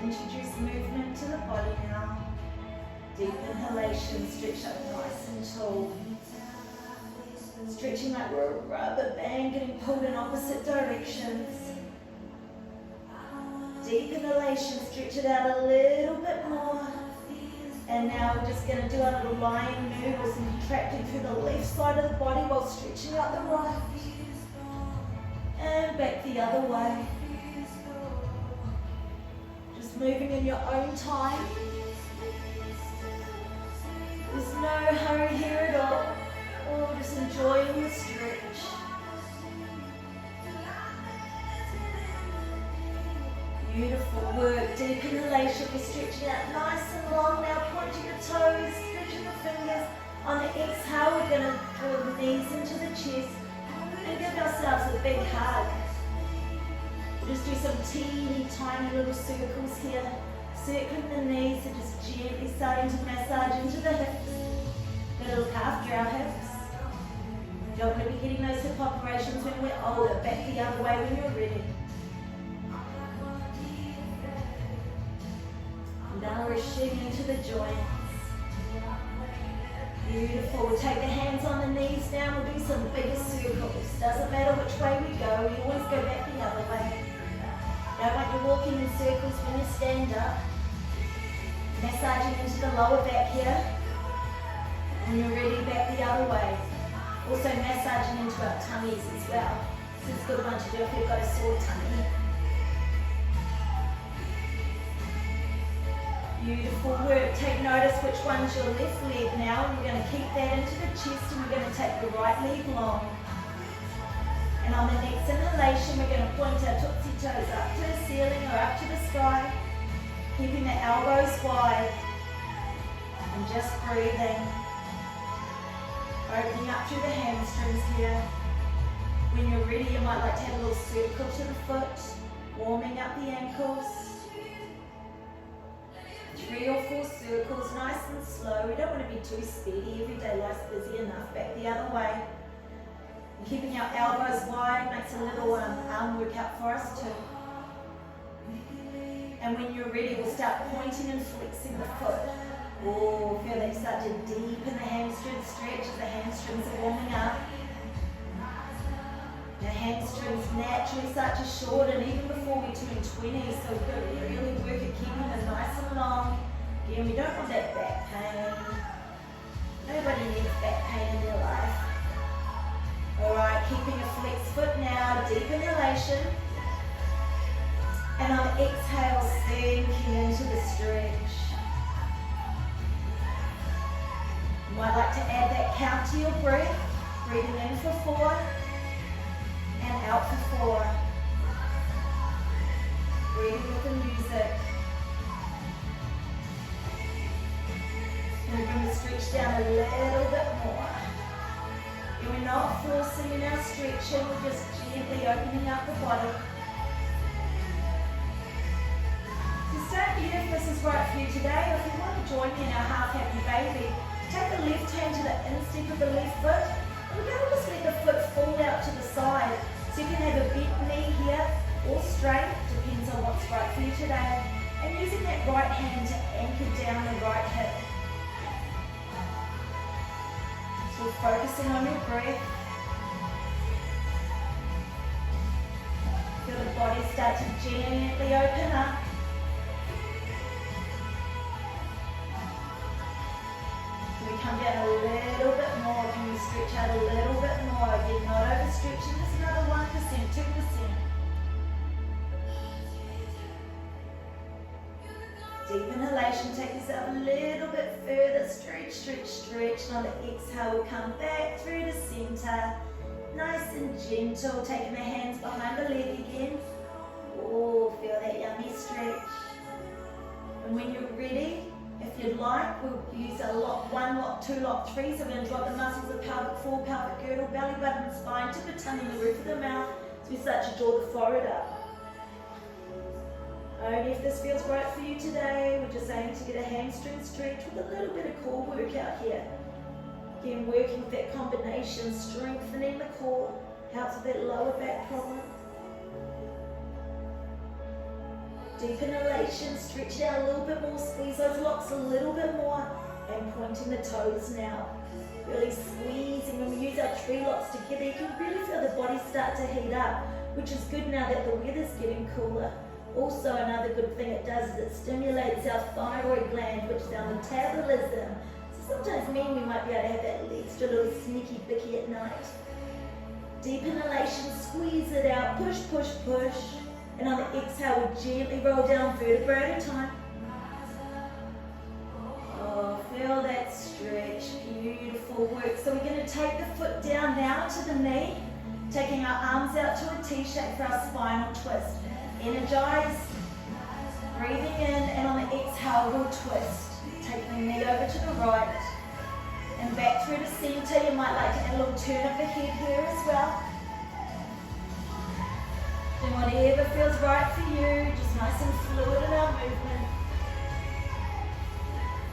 introduce movement to the body now. Deep inhalation, stretch up nice and tall. Stretching like we're a rubber band, getting pulled in opposite directions. Deep inhalation, stretch it out a little bit more. And now we're just going to do our little lying noodles and contracting through the left side of the body while stretching out the right. And back the other way. Just moving in your own time. There's no hurry here at all. Oh, just enjoying the stretch. Beautiful work. Deep inhalation. We're stretching out nice and long now. Pointing the toes, stretching the fingers. On the exhale, we're going to draw the knees into the chest and give ourselves a big hug. We'll just do some teeny tiny little circles here. Circling the knees and just gently starting to massage into the hips. Got a look after our hips. You don't want to be getting those hip operations when we're older. Back the other way when you're ready. Nourishing into the joints. Beautiful. We'll take the hands on the knees down. We'll do some bigger circles. Doesn't matter which way we go. We always go back the other way. Don't want you walking in circles when you stand up. Massaging into the lower back here. When you're ready, back the other way. Also massaging into our tummies as well. This is a good one to do if you've got a sore tummy. Beautiful work. Take notice which one's your left leg now. And we're going to keep that into the chest and we're going to take the right leg long. And on the next inhalation, we're going to point our tootsie toes up to the ceiling or up to the sky. Keeping the elbows wide. And just breathing. Opening up through the hamstrings here. When you're ready, you might like to have a little circle to the foot. Warming up the ankles. 3 or 4 circles, nice and slow. We don't want to be too speedy. Everyday life's busy enough. Back the other way. And keeping our elbows wide makes a little arm workout for us too. And when you're ready, we'll start pointing and flexing the foot. Oh, feel that start to deepen the hamstring stretch as the hamstrings are warming up. The hamstrings naturally start to shorten even before we turn 20, so we've got to really work at keeping them nice and long. Again, we don't want that back pain. Nobody needs back pain in their life. Alright, keeping a flexed foot now, deep inhalation. And on the exhale, sinking into the stretch. You might like to add that count to your breath. Breathing in for 4. And out for 4. Breathing with the music. And we're going to stretch down a little bit more. And we're not forcing in our stretching, we're just gently opening up the body. So start here if this is right for you today, or if you want to join me in our half happy baby, take the left hand to the instep of the left foot. We're going to just let the foot fall out to the side. So you can have a bent knee here or straight, depends on what's right for you today. And using that right hand to anchor down the right hip. So we're focusing on your breath. Feel the body start to gently open up. We come down a little bit more. Can we stretch out a little bit more? Again, not overstretching. Just another 1%, 2%. Deep inhalation. Take yourself a little bit further. Stretch, stretch, stretch. And on the exhale, we'll come back through to center. Nice and gentle. Taking the hands behind the leg again. Oh, feel that yummy stretch. And when you're ready, if you'd like, we'll use a lock 1, lock 2, lock 3. So we're going to drop the muscles of pelvic floor, pelvic girdle, belly button, spine, tip of tongue and the roof of the mouth. So we start to draw the forehead up. Only if this feels right for you today. We're just aiming to get a hamstring stretch with a little bit of core workout here. Again, working with that combination, strengthening the core, helps with that lower back problem. Deep inhalation, stretch it out a little bit more, squeeze those locks a little bit more, and pointing the toes now. Really squeezing. When we use our tree locks together, you can really feel the body start to heat up, which is good now that the weather's getting cooler. Also, another good thing it does is it stimulates our thyroid gland, which is our metabolism. So sometimes mean we might be able to have that extra little sneaky bicky at night. Deep inhalation, squeeze it out, push, push, push. And on the exhale, we gently roll down vertebra at a time. Oh, feel that stretch, beautiful work. So we're going to take the foot down now to the knee, taking our arms out to a T-shape for our spinal twist. Energize, breathing in, and on the exhale, we'll twist. Take the knee over to the right, and back through to center. You might like to add a little turn of the head here as well. And whatever feels right for you, just nice and fluid in our movement.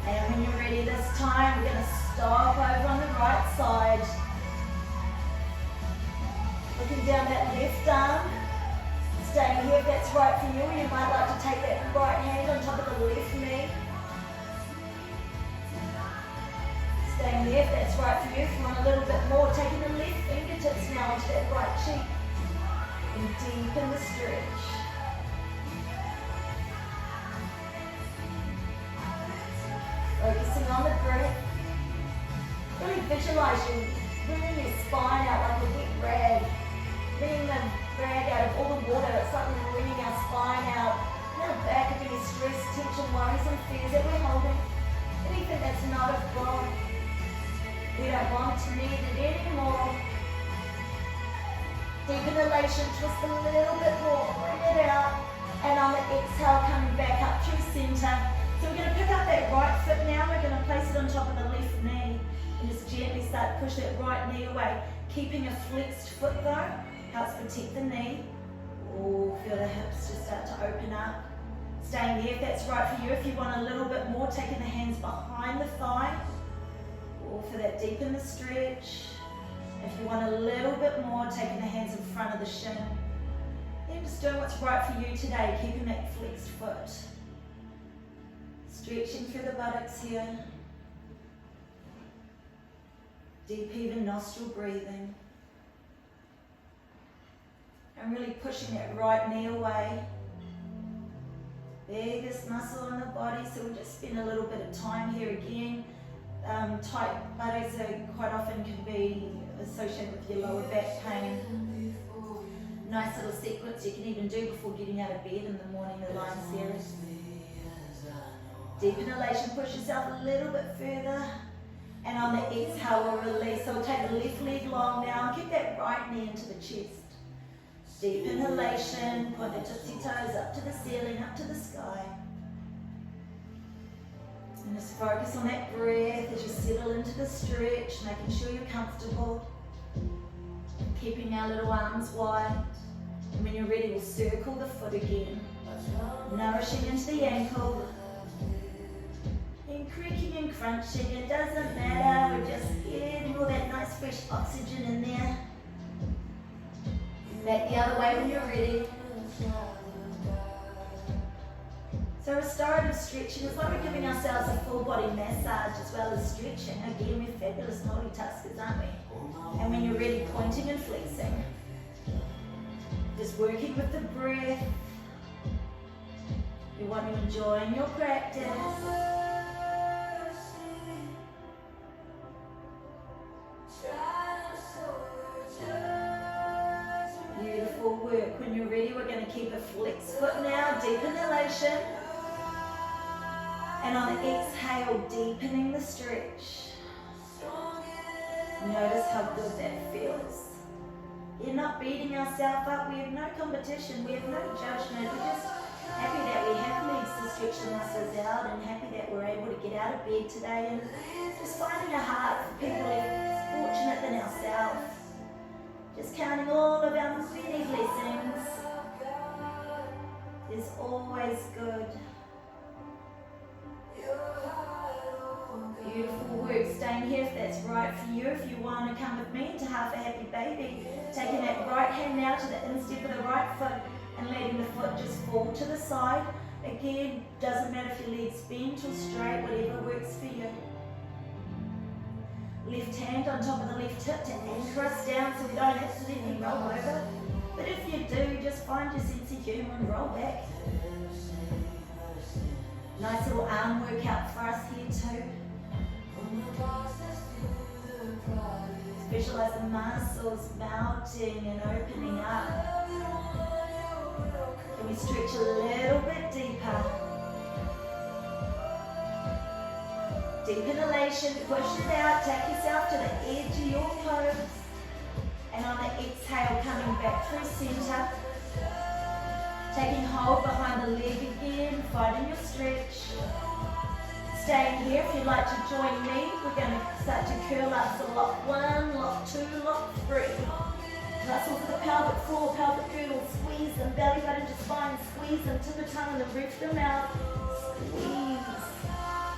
And when you're ready this time, we're going to stop over on the right side. Looking down that left arm. Staying here if that's right for you. You might like to take that right hand on top of the left knee. Staying there if that's right for you. If you want a little bit more, taking the left fingertips now onto that right cheek. And deepen the stretch. Focusing on the breath. Really visualize you bringing your spine out like a wet rag. Bringing the rag out of all the water. It's like we're wringing our spine out. And our back of any stress, tension, worries and fears that we're holding. Anything that's not of God. We don't want to need it anymore. Deep inhalation, twist a little bit more, bring it out. And on the exhale, coming back up through center. So we're going to pick up that right foot now. We're going to place it on top of the left knee. And just gently start to push that right knee away. Keeping a flexed foot though, helps protect the knee. Oh, feel the hips just start to open up. Staying there if that's right for you. If you want a little bit more, taking the hands behind the thigh. Oh, for that deepen the stretch. If you want a little bit more, taking the hands in front of the shin. Then just doing what's right for you today, keeping that flexed foot. Stretching through the buttocks here. Deep even nostril breathing. And really pushing that right knee away. Biggest muscle in the body, so we'll just spend a little bit of time here again. Tight buttocks quite often can be associated with your lower back pain. Nice little sequence you can even do before getting out of bed in the morning, the lying series. Deep inhalation, push yourself a little bit further. And on the exhale, we'll release. So we'll take the left leg long now. Keep that right knee into the chest. Deep inhalation, point the tipsy toes up to the ceiling, up to the sky. And just focus on that breath as you settle into the stretch, making sure you're comfortable. Keeping our little arms wide. And when you're ready, we'll circle the foot again. Nourishing into the ankle. And creaking and crunching, it doesn't matter. We're just getting all that nice fresh oxygen in there. Back the other way when you're ready. So restorative stretching is like we're giving ourselves a full body massage as well as stretching. Again, we're fabulous multitaskers, aren't we? And when you're ready, pointing and flexing. Just working with the breath. We want you enjoying your practice. Beautiful work. When you're ready, we're going to keep a flexed foot now. Deep inhalation. And on the exhale, deepening the stretch. Notice how good that feels. You're not beating ourselves up. We have no competition. We have no judgment. We're just happy that we have legs to stretch the muscles out and happy that we're able to get out of bed today and just finding a heart for people less fortunate than ourselves. Just counting all of our many blessings is always good. Beautiful work. Staying here if that's right for you. If you want to come with me into half a happy baby, taking that right hand now to the instep of the right foot and letting the foot just fall to the side. Again, doesn't matter if your leg's bent or straight, whatever works for you. Left hand on top of the left hip to anchor us down so we don't accidentally roll over. But if you do, just find your sense of humour and roll back. Nice little arm workout for us here too. Visualize the muscles melting and opening up. Can we stretch a little bit deeper? Deep inhalation, push it out, take yourself to the edge of your pose. And on the exhale, coming back through center. Taking hold behind the leg again, finding your stretch. Staying here, if you'd like to join me, we're going to start to curl up. So lock 1, lock 2, lock 3. Muscles of the pelvic floor, pelvic girdle, squeeze them, belly button to spine, squeeze them to the tongue and then reach them out. Squeeze.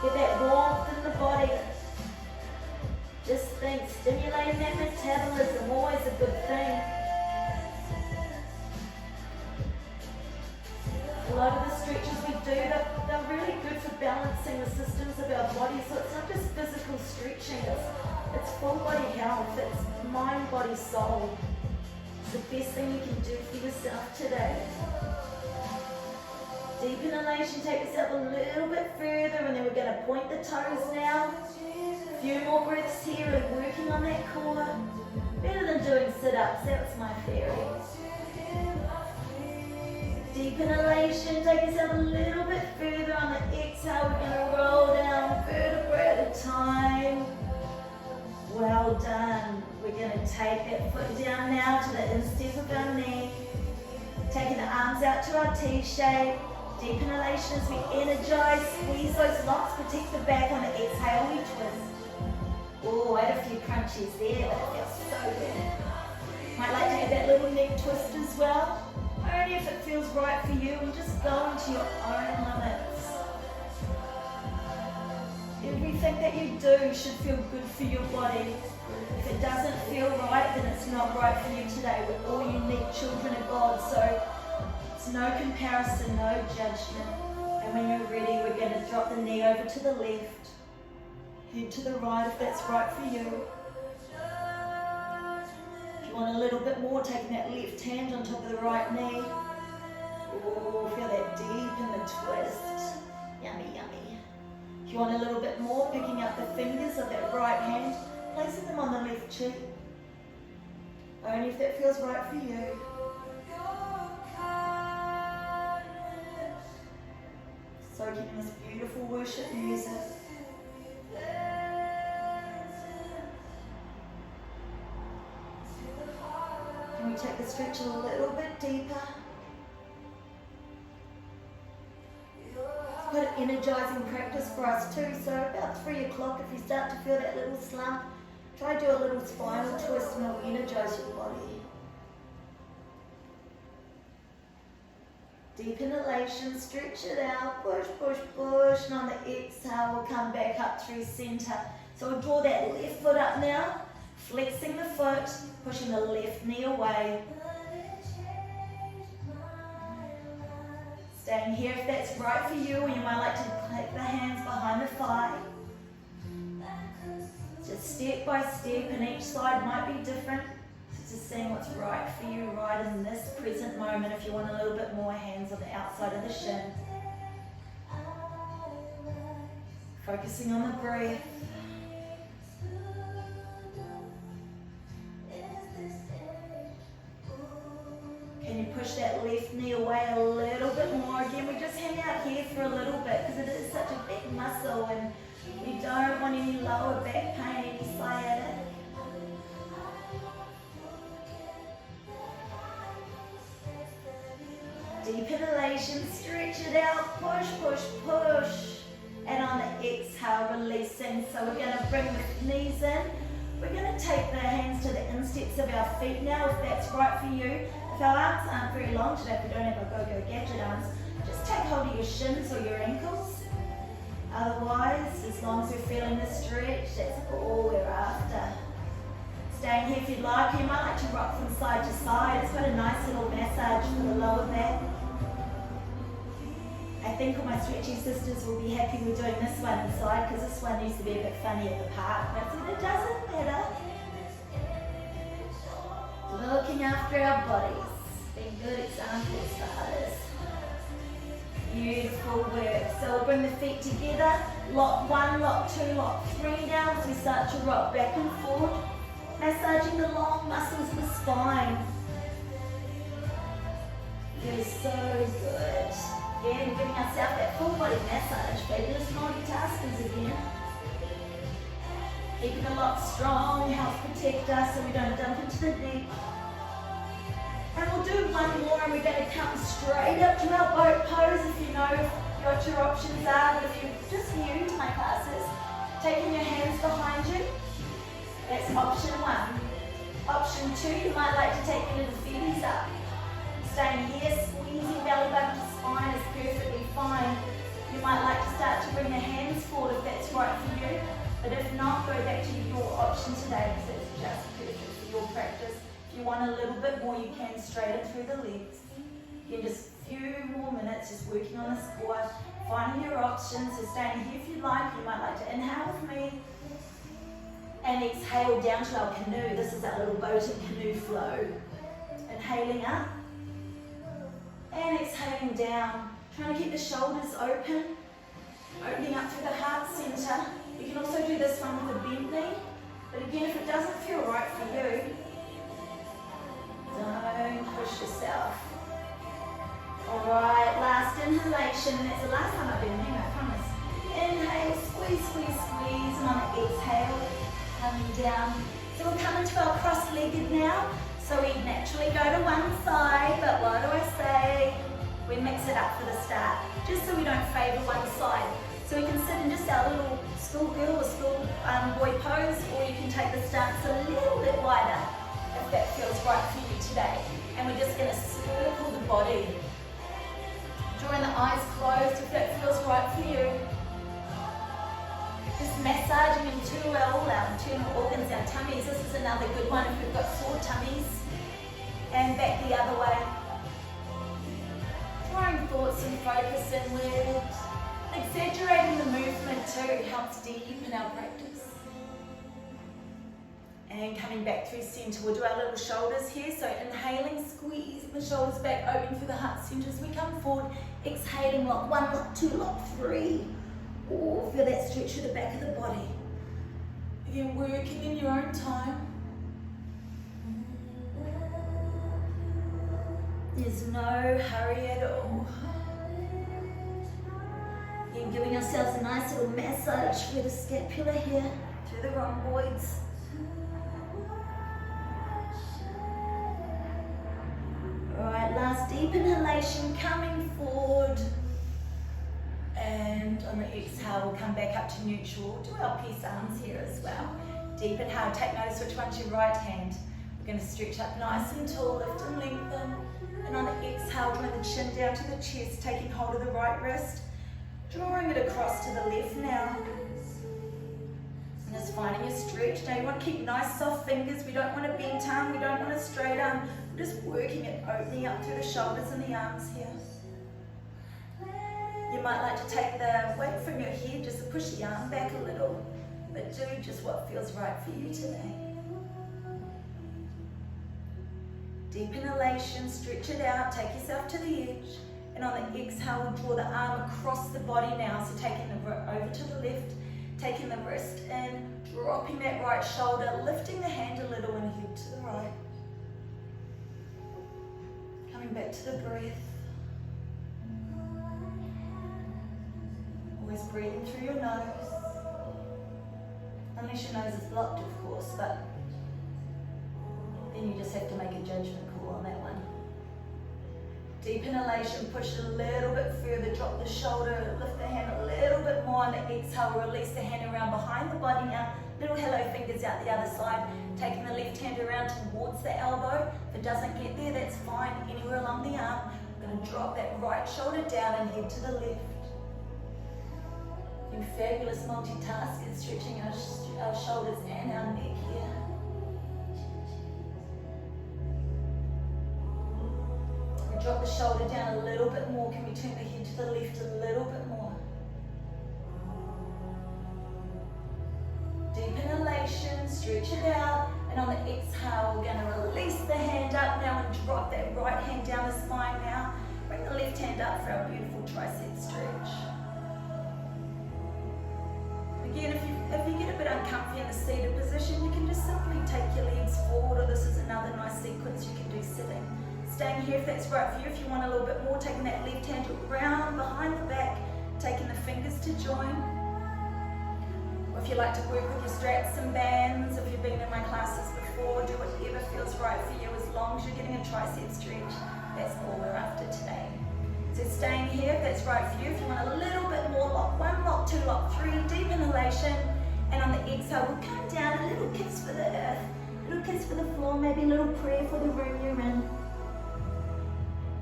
Get that warmth in the body. Just think, stimulating that metabolism, always a good thing. A lot of the stretches we do, they're really good for balancing the systems of our body. So it's not just physical stretching, it's full body health, it's mind, body, soul. It's the best thing you can do for yourself today. Deep inhalation, take yourself a little bit further and then we're going to point the toes now. A few more breaths here and working on that core. Better than doing sit-ups, that's my theory. Deep inhalation, take yourself a little bit further. On the exhale, we're going to roll down vertebra at a time. Well done. We're going to take that foot down now to the instep of our knee. Taking the arms out to our T-shape. Deep inhalation as we energize, squeeze those locks, protect the back. On the exhale, we twist. Oh, I had a few crunchies there, but it feels so good. Might like to have that little neck twist as well. Only if it feels right for you, and just go into your own limits. Everything that you do should feel good for your body. If it doesn't feel right, then it's not right for you today. We're all unique children of God, so it's no comparison, no judgment. And when you're ready, we're going to drop the knee over to the left, head to the right if that's right for you. Want a little bit more, taking that left hand on top of the right knee. Oh, feel that deep in the twist. Yummy, yummy. If you want a little bit more, picking up the fingers of that right hand, placing them on the left cheek. Only if that feels right for you. Soaking in this beautiful worship music. Can we take the stretch a little bit deeper? It's quite an energizing practice for us too. So about 3 o'clock, if you start to feel that little slump, try to do a little spinal twist and it'll energize your body. Deep inhalation, stretch it out, push, push, push, and on the exhale we'll come back up through center. So we'll draw that left foot up now. Flexing the foot, pushing the left knee away. Staying here if that's right for you, or you might like to take the hands behind the thigh. Just step by step, and each side might be different. So just seeing what's right for you right in this present moment. If you want a little bit more, hands on the outside of the shin. Focusing on the breath. Can you push that left knee away a little bit more? Again, we just hang out here for a little bit because it is such a big muscle and we don't want any lower back pain, any sciatic. Deep inhalation, stretch it out, push, push, push. And on the exhale, releasing. So we're going to bring the knees in. We're going to take the hands to the insteps of our feet now, if that's right for you. If our arms aren't very long today, if we don't have our go-go gadget arms, just take hold of your shins or your ankles. Otherwise, as long as we're feeling the stretch, that's all we're after. Staying here if you'd like. You might like to rock from side to side. It's got a nice little massage for the lower back. I think all my stretchy sisters will be happy we're doing this one inside, because this one used to be a bit funny at the park. But it doesn't matter. Looking after our bodies. Being good examples for others. Beautiful work. So we'll bring the feet together. Lock 1, lock 2, lock 3 now as we start to rock back and forward. Massaging the long muscles of the spine. Feels so good. Again, giving ourselves that full body massage. Fabulous multitaskers again. Keeping the lock strong, helps protect us so we don't dump into the neck. And we'll do one more and we're going to come straight up to our boat pose if you know what your options are. But if you're just new to my classes, taking your hands behind you, that's option 1. Option 2, you might like to take your little feeties up. Staying here, squeezing belly button to spine is perfectly fine. You might like to start to bring your hands forward if that's right for you. But if not, go back to your option today because it's just perfect for your practice. If you want a little bit more, you can straighten through the legs. Again, just a few more minutes, just working on the squat, finding your options. So staying here if you like. You might like to inhale with me and exhale down to our canoe. This is our little boat and canoe flow. Inhaling up and exhaling down. Trying to keep the shoulders open, opening up through the heart center. You can also do this one with a bent knee, but again, if it doesn't feel right for you, don't push yourself. Alright, last inhalation, and that's the last time I've been here, I promise. Inhale, squeeze, squeeze, squeeze, and on the exhale, coming down. So we'll come into our cross-legged now. So we naturally go to one side, but what do I say? We mix it up for the start, just so we don't favour one side. So we can sit in just our little schoolgirl or school boy pose, or you can take the stance a little bit wider if that feels right for you today. And we're just going to circle the body. Drawing the eyes closed if that feels right for you. Just massaging into all our internal organs, our tummies. This is another good one if we've got sore tummies. And back the other way. Drawing thoughts and focus inward. Exaggerating the movement too helps deepen our practice. And coming back through center, we'll do our little shoulders here. So inhaling, squeezing the shoulders back, open through the heart center as we come forward. Exhaling, lock 1, lock 2, lock 3. Oh, feel that stretch through the back of the body. Again, working in your own time. There's no hurry at all. Again, giving ourselves a nice little massage through the scapula here, through the rhomboids. Alright, last deep inhalation, coming forward. And on the exhale, we'll come back up to neutral. Do our peace arms here as well. Deep inhale, take notice which one's your right hand. We're going to stretch up nice and tall, lift and lengthen. And on the exhale, drawing the chin down to the chest, taking hold of the right wrist, drawing it across to the left now. And just finding your stretch. Now you want to keep nice soft fingers. We don't want a bent arm, we don't want a straight arm. We're just working it, opening up through the shoulders and the arms here. You might like to take the weight from your head just to push the arm back a little, but do just what feels right for you today. Deep inhalation, stretch it out, take yourself to the edge, and on the exhale, we'll draw the arm across the body now, so taking the over to the left, taking the wrist in, dropping that right shoulder, lifting the hand a little and head to the right. Coming back to the breath. Always breathing through your nose. Unless your nose is blocked, of course, but then you just have to make a judgment call on that one. Deep inhalation, push it a little bit further, drop the shoulder, lift the hand a little bit more. On the exhale, release the hand around behind the body now. Little hello fingers out the other side. Taking the left hand around towards the elbow. If it doesn't get there, that's fine. Anywhere along the arm. I'm going to drop that right shoulder down and head to the left. Doing fabulous multitasking, stretching our shoulders and our neck here. Drop the shoulder down a little bit more. Can we turn the head to the left a little out for our beautiful tricep stretch. Again, if you get a bit uncomfy in the seated position, you can just simply take your legs forward, or this is another nice sequence you can do sitting. Staying here if that's right for you. If you want a little bit more, taking that left hand around behind the back, taking the fingers to join. Or if you like to work with your straps and bands, if you've been in my classes before, do whatever feels right for you as long as you're getting a tricep stretch. That's all we're after today. So staying here if that's right for you. If you want a little bit more, lock 1, lock 2, lock 3, deep inhalation. And on the exhale, we'll come down, a little kiss for the earth, a little kiss for the floor, maybe a little prayer for the room you're in.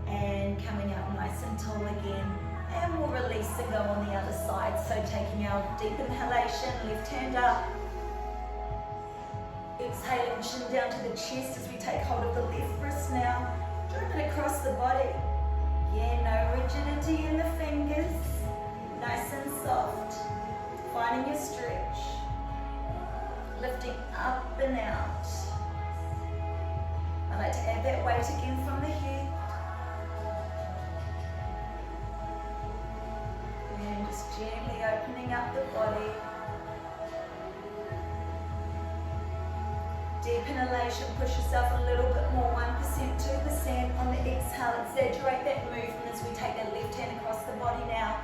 And coming up nice and tall again. And we'll release and go on the other side. So taking our deep inhalation, left hand up. Exhaling, chin down to the chest as we take hold of the left wrist now. Drawing it across the body. Yeah, no rigidity in the fingers. Nice and soft. Finding your stretch. Lifting up and out. I like to add that weight again from the head. And just gently opening up the body. Deep inhalation, push yourself a little bit more, 1%, 2%. On the exhale, exaggerate that movement as we take that left hand across the body now.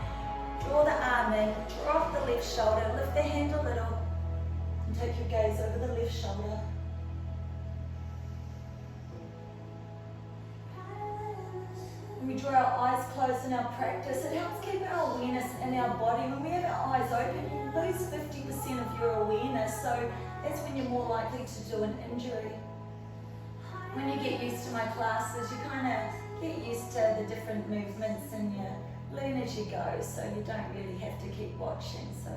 Draw the arm in, drop the left shoulder, lift the hand a little, and take your gaze over the left shoulder. When we draw our eyes closed in our practice, it helps keep our awareness in our body. When we have our eyes open, you lose 50% of your awareness, so that's when you're more likely to do an injury. When you get used to my classes, you kind of get used to the different movements and you learn as you go, so you don't really have to keep watching. So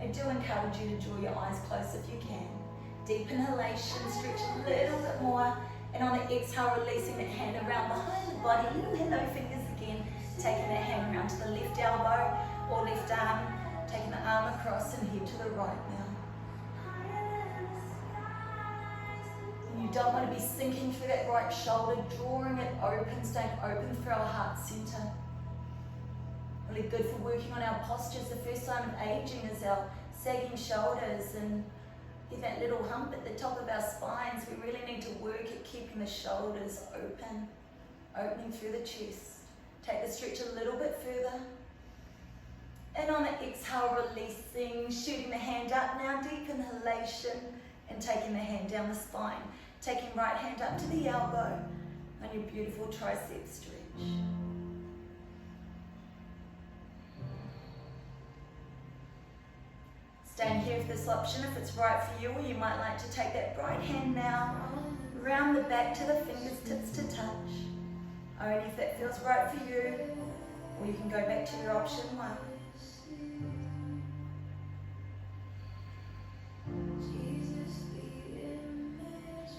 I do encourage you to draw your eyes closed if you can. Deep inhalation, stretch a little bit more, and on the exhale, releasing that hand around behind the body, little hello fingers again, taking that hand around to the left elbow or left arm, taking the arm across and head to the right now. You don't want to be sinking through that right shoulder, drawing it open, staying open through our heart center. Really good for working on our postures. The first sign of aging is our sagging shoulders and get that little hump at the top of our spines. We really need to work at keeping the shoulders open, opening through the chest. Take the stretch a little bit further. And on the exhale, releasing, shooting the hand up now, deep inhalation, and taking the hand down the spine. Taking right hand up to the elbow on your beautiful tricep stretch. Staying here for this option if it's right for you, or you might like to take that right hand now, round the back to the fingertips to touch. Only if that feels right for you, or you can go back to your option 1.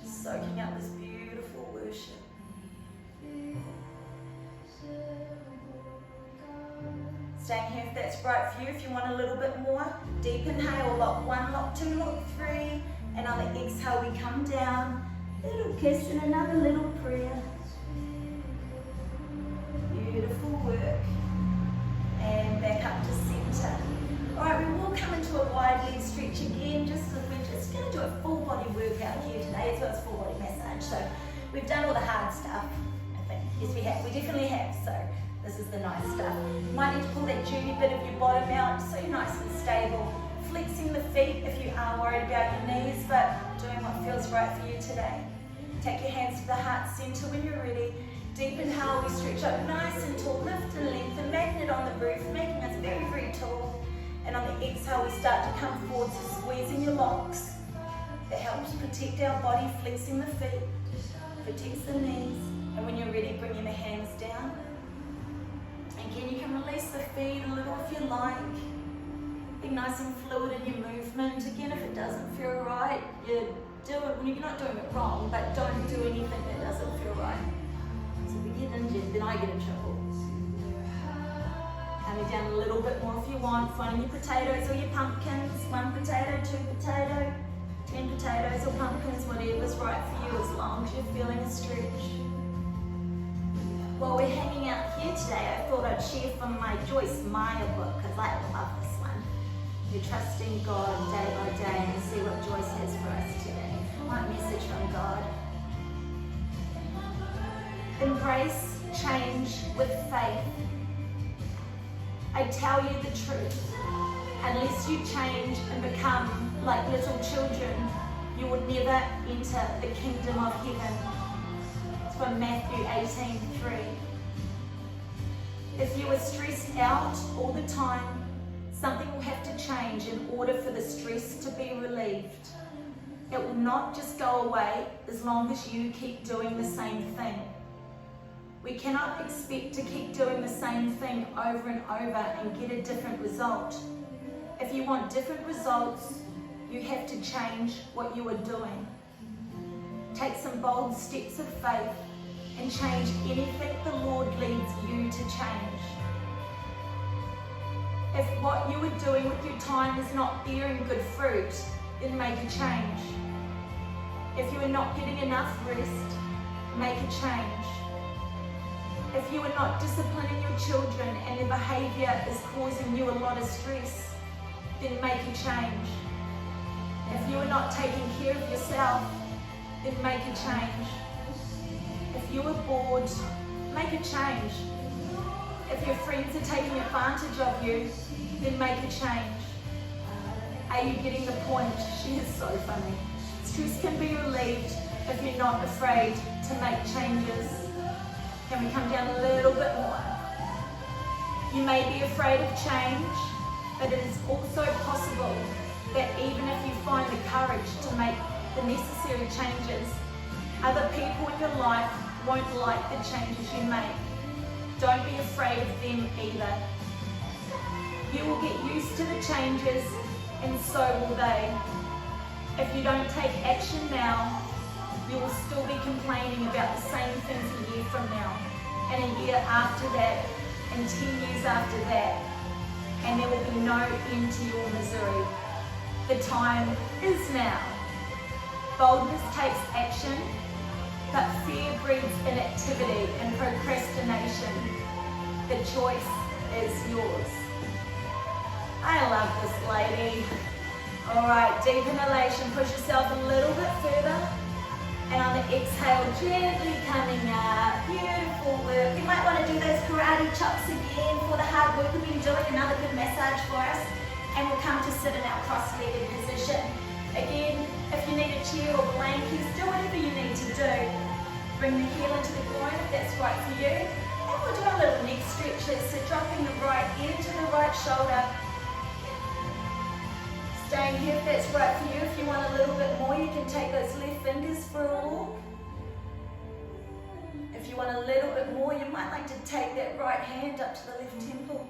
Soaking up this beautiful worship. Staying here if that's right for you. If you want a little bit more, deep inhale, lock 1, lock 2, lock 3. And on the exhale, we come down. Little kiss and another little prayer. Beautiful work. And back up to center. Alright, we will come into a wide leg stretch again, just as we're just going to do a full body workout here today, as well as full body massage. So we've done all the hard stuff, I think. Yes, we have. We definitely have. So this is the nice stuff. You might need to pull that judy bit of your bottom out so you're nice and stable. Flexing the feet if you are worried about your knees, but doing what feels right for you today. Take your hands to the heart center when you're ready. Deep inhale, we stretch up nice and tall, lift and length, a magnet on the roof, making us very, very tall. And on the exhale, we start to come forward, so squeezing your locks. It helps protect our body, flexing the feet, protects the knees. And when you're ready, bringing the hands down. Again, you can release the feet a little if you like. Be nice and fluid in your movement. Again, if it doesn't feel right, you do it. You're not doing it wrong, but don't do anything that doesn't feel right. So if we get injured, then I get in trouble. Coming down a little bit more if you want, finding your potatoes or your pumpkins, 1 potato, 2 potato, 10 potatoes or pumpkins, whatever's right for you as long as you're feeling a stretch. While we're hanging out here today, I thought I'd share from my Joyce Meyer book, because I love this one. We're trusting God day by day and see what Joyce has for us today. What message from God? Embrace change with faith. I tell you the truth. Unless you change and become like little children, you will never enter the kingdom of heaven. It's from Matthew 18:3. If you are stressed out all the time, something will have to change in order for the stress to be relieved. It will not just go away as long as you keep doing the same thing. We cannot expect to keep doing the same thing over and over and get a different result. If you want different results, you have to change what you are doing. Take some bold steps of faith and change anything the Lord leads you to change. If what you are doing with your time is not bearing good fruit, then make a change. If you are not getting enough rest, make a change. If you are not disciplining your children and their behavior is causing you a lot of stress, then make a change. If you are not taking care of yourself, then make a change. If you are bored, make a change. If your friends are taking advantage of you, then make a change. Are you getting the point? She is so funny. Stress can be relieved if you're not afraid to make changes. Can we come down a little bit more? You may be afraid of change, but it is also possible that even if you find the courage to make the necessary changes, other people in your life won't like the changes you make. Don't be afraid of them either. You will get used to the changes, and so will they. If you don't take action now, you will still be complaining about the same things a year from now, and a year after that, and 10 years after that, and there will be no end to your misery. The time is now. Boldness takes action, but fear breeds inactivity and procrastination. The choice is yours. I love this lady. All right, deep inhalation, push yourself a little bit further. And on the exhale, gently coming up. Beautiful work. You might want to do those karate chops again for the hard work we've been doing. Another good massage for us. And we'll come to sit in our cross-legged position. Again, if you need a chair or blankets, do whatever you need to do. Bring the heel into the groin if that's right for you. And we'll do a little neck stretches. So dropping the right ear to the right shoulder. Staying here if that's right for you. If you want a little bit more, you can take those left fingers for a walk. If you want a little bit more, you might like to take that right hand up to the left temple.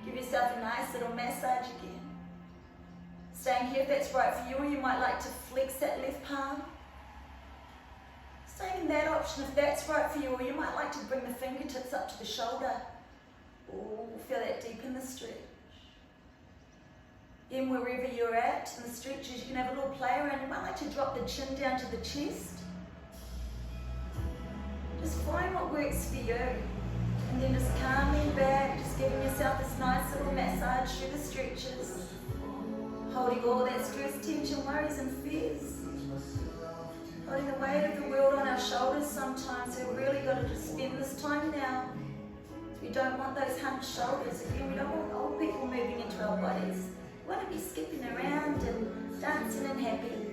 Give yourself a nice little massage again. Staying here if that's right for you, or you might like to flex that left palm. Staying in that option if that's right for you, or you might like to bring the fingertips up to the shoulder. Oh, feel that deep in the stretch. Again, wherever you're at in the stretches, you can have a little play around. You might like to drop the chin down to the chest. Just find what works for you. And then just calming back, just giving yourself this nice little massage through the stretches. Holding all that stress, tension, worries and fears. Holding the weight of the world on our shoulders sometimes. So we've really got to just spend this time now. We don't want those hunched shoulders. Again, we don't want old people moving into our bodies. We want to be skipping around and dancing and happy.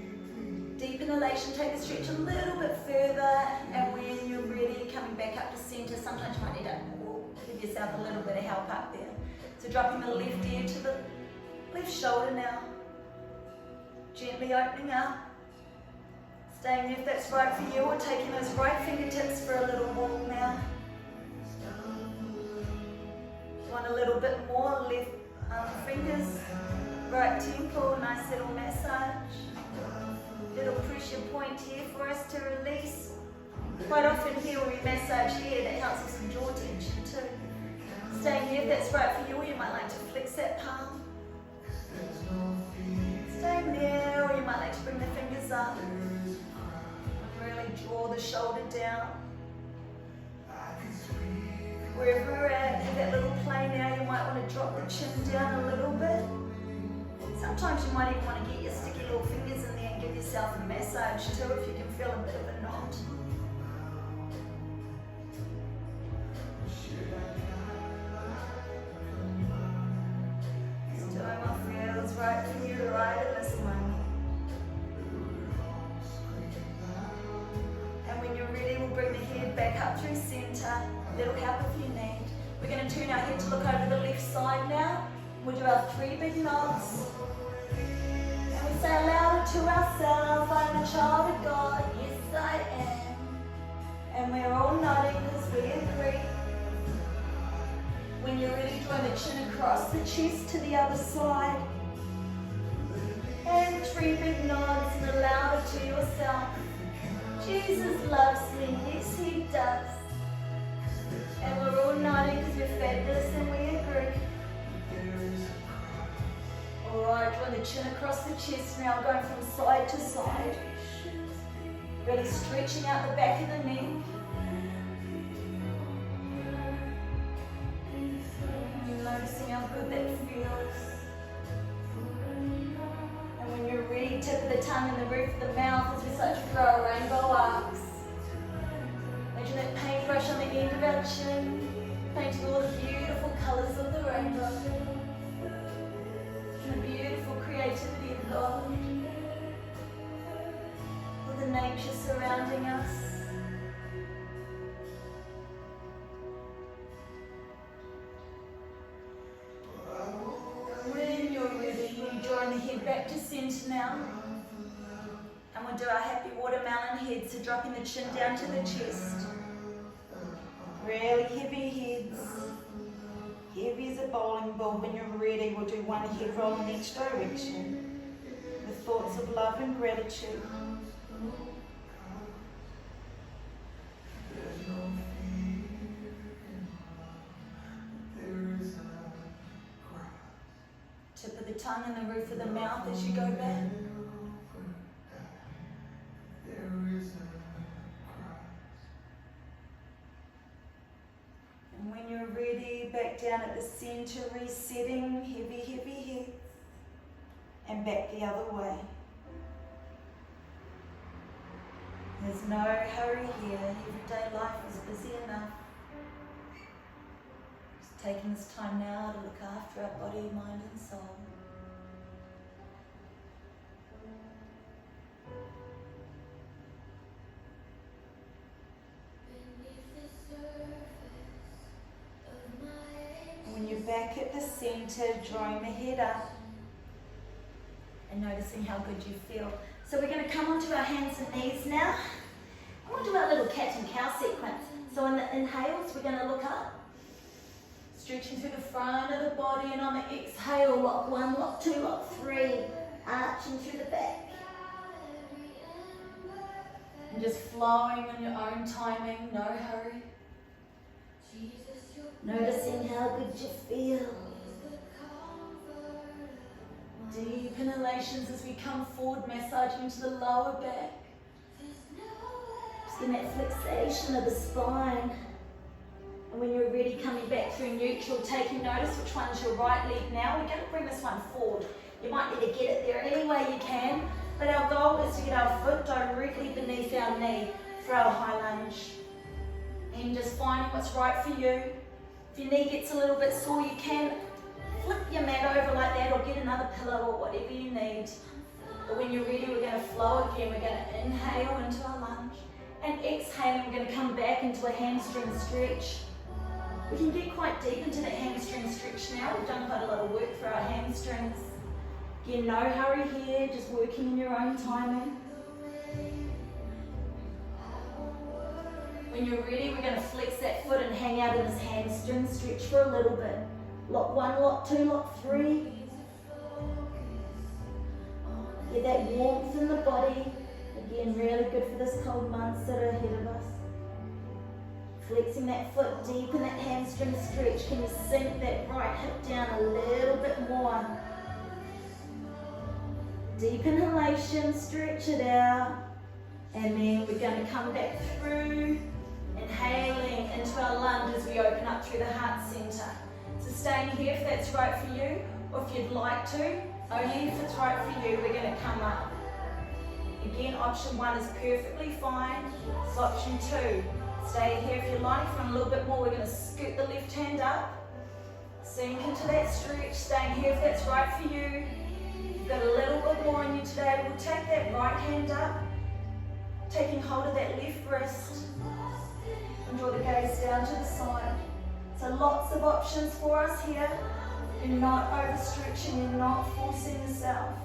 Deep inhalation, take the stretch a little bit further, and when you're ready, coming back up to center. Sometimes you might need to give yourself a little bit of help up there. So dropping the left ear to the left shoulder now. Gently opening up. Staying there if that's right for you, or taking those right fingertips for a little walk now. Want a little bit more, left fingers, right temple, nice little massage. Little pressure point here for us to release. Quite often here when we massage here, that helps with some jaw tension too. Staying here if that's right for you, or you might like to flex that palm. Staying there, or you might like to bring the fingers up. And really draw the shoulder down. Wherever we're at, have that little play now. You might want to drop the chin down a little bit. Sometimes you might even want to get your sticky little fingers in there and give yourself a massage too if you can feel a bit of a knot. Just doing what feels right for you right at this moment. And when you're ready, we'll bring the head back up through center. Little help if you need. We're going to turn our head to look over the left side now. We'll do our 3 big nods. And we say aloud to ourselves, I'm a child of God, yes I am. And we're all nodding because we agree. When you're ready, drawing the chin across the chest to the other side. And 3 big nods and aloud to yourself. Jesus loves me, yes he does. And we're all nodding because we're fabulous and we agree. Alright, drawing the chin across the chest now, going from side to side. Really stretching out the back of the neck. And noticing how good that feels. And when you're ready, tip of the tongue and the roof of the mouth as we start to grow a rainbow arcs. Imagine that paintbrush on the end of our chin, painting all the beautiful colours of the rainbow. And the beautiful creativity of God. All the nature surrounding us. When you're ready, you drawing the head back to centre now. And we'll do our happy watermelon head, so dropping the chin down to the chest. Really heavy heads. Heavy as a bowling ball. When you're ready, we'll do one head roll in each direction. With thoughts of love and gratitude. Tip of the tongue and the roof of the mouth as you go back. And when you're ready, back down at the center, resetting, heavy, heavy head, and back the other way. There's no hurry here. Everyday life is busy enough. Just taking this time now to look after our body, mind and soul. When you're back at the center, drawing the head up and noticing how good you feel. So we're going to come onto our hands and knees now. And we'll do our little cat and cow sequence. So in the inhales, we're going to look up, stretching through the front of the body, and on the exhale, lock 1, lock 2, lock 3, arching through the back. And just flowing on your own timing, no hurry. Noticing how good you feel. Deep inhalations as we come forward, massaging into the lower back. Just getting that flexation of the spine. And when you're ready, coming back through neutral, taking notice which one's your right leg now. We're going to bring this one forward. You might need to get it there any way you can, but our goal is to get our foot directly beneath our knee for our high lunge. And just finding what's right for you. If your knee gets a little bit sore, you can flip your mat over like that or get another pillow or whatever you need. But when you're ready, we're going to flow again. We're going to inhale into our lunge. And exhaling, we're going to come back into a hamstring stretch. We can get quite deep into that hamstring stretch now. We've done quite a lot of work for our hamstrings. Again, no hurry here, just working in your own timing. When you're ready, we're going to flex that foot and hang out in this hamstring stretch for a little bit. Lock 1, lock 2, lock 3. Get that warmth in the body. Again, really good for this cold months that are ahead of us. Flexing that foot deep in that hamstring stretch. Can you sink that right hip down a little bit more? Deep inhalation, stretch it out. And then we're going to come back through and Inhaling into our lunge as we open up through the heart center. So staying here if that's right for you, or if you'd like to, only if it's right for you, we're going to come up. Again, option 1 is perfectly fine. It's option 2. Stay here if you like. If you want a little bit more, we're going to scoot the left hand up. Sink into that stretch. Staying here if that's right for you. If you've got a little bit more on you today, we'll take that right hand up, taking hold of that left wrist, and draw the gaze down to the side. So lots of options for us here. You're not overstretching, you're not forcing yourself.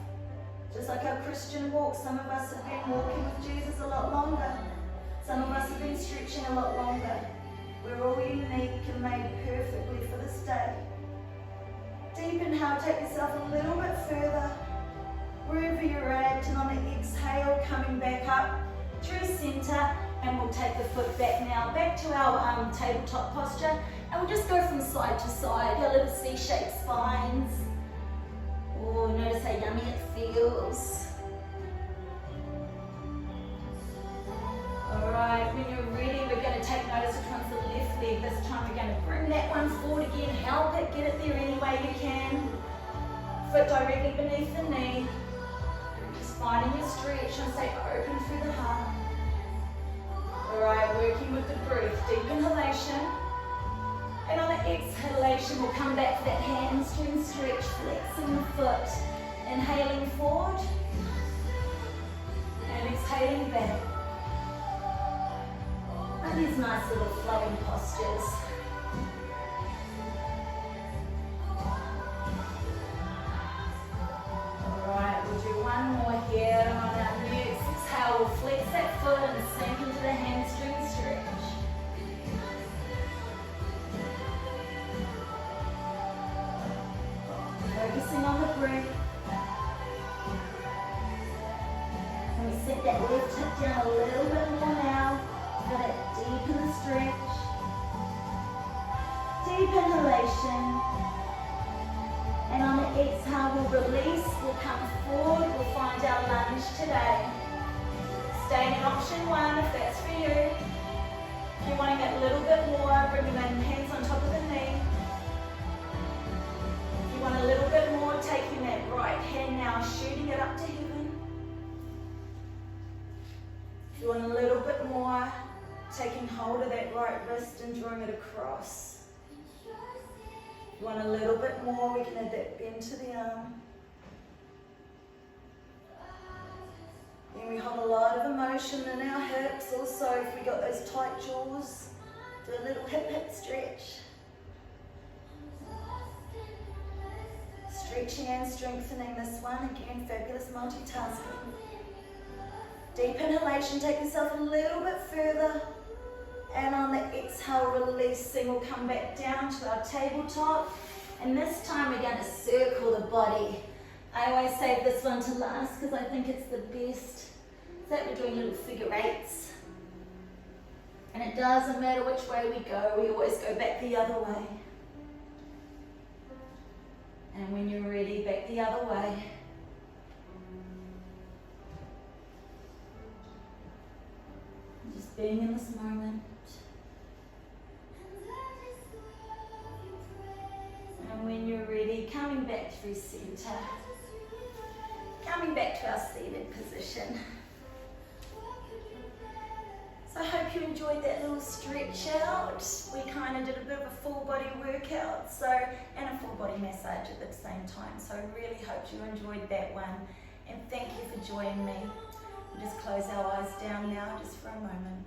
Just like our Christian walk, some of us have been walking with Jesus a lot longer. Some of us have been stretching a lot longer. We're all unique and made perfectly for this day. Deep inhale, take yourself a little bit further, wherever you're at, and on the exhale, coming back up through center, and we'll take the foot back now, back to our tabletop posture, and we'll just go from side to side, our little C-shaped spines. Oh, notice how yummy it feels. Alright, when you're ready, we're going to take notice which one's the left leg. This time we're going to bring that one forward again, help it, get it there any way you can. Foot directly beneath the knee. Just finding your stretch and stay open through the heart. Alright, working with the breath, deep inhalation. And on the exhalation, we'll come back to that hamstring stretch, flexing the foot. Inhaling forward, and exhaling back. And these nice little flowing postures. Alright, we'll do one more here. On our next exhale, we'll flex that foot and sink into the hamstring stretch. Focusing on the breath. And we set that left hip down a little bit more now. Got it deep in the stretch. Deep inhalation. And on the exhale, we'll release. We'll come forward. We'll find our lunge today. Staying in option 1 if that's for you. If you're wanting that little bit more, bring the hands on top of the knee. Want a little bit more, taking that right hand now, shooting it up to heaven. If you want a little bit more, taking hold of that right wrist and drawing it across. If you want a little bit more, we can add that bend to the arm. Then we hold a lot of emotion in our hips. Also, if we got those tight jaws, do a little hip stretch. Stretching and strengthening this one. Again, fabulous multitasking. Deep inhalation, take yourself a little bit further. And on the exhale, releasing, we'll come back down to our tabletop. And this time we're going to circle the body. I always save this one to last because I think it's the best. So that we're doing little figure 8s. And it doesn't matter which way we go, we always go back the other way. And when you're ready, back the other way. Just being in this moment. And when you're ready, coming back through center. Coming back to our seated position. So I hope you enjoyed that little stretch out. We kind of did a bit of a full body workout, and a full body massage at the same time. So I really hope you enjoyed that one. And thank you for joining me. We'll just close our eyes down now just for a moment.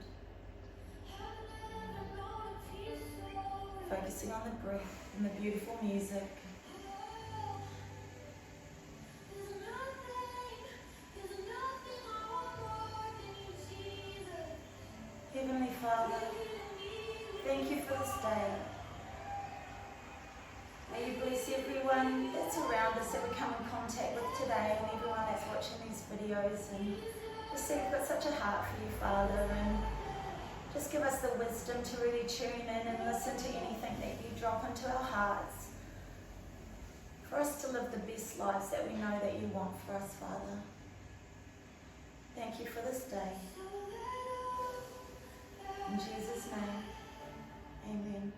Focusing on the breath and the beautiful music. Heavenly Father, thank you for this day. May you bless everyone that's around us that we come in contact with today, and everyone that's watching these videos, and just say we've got such a heart for you, Father, and just give us the wisdom to really tune in and listen to anything that you drop into our hearts, for us to live the best lives that we know that you want for us, Father. Thank you for this day. In Jesus' name. exhale. And then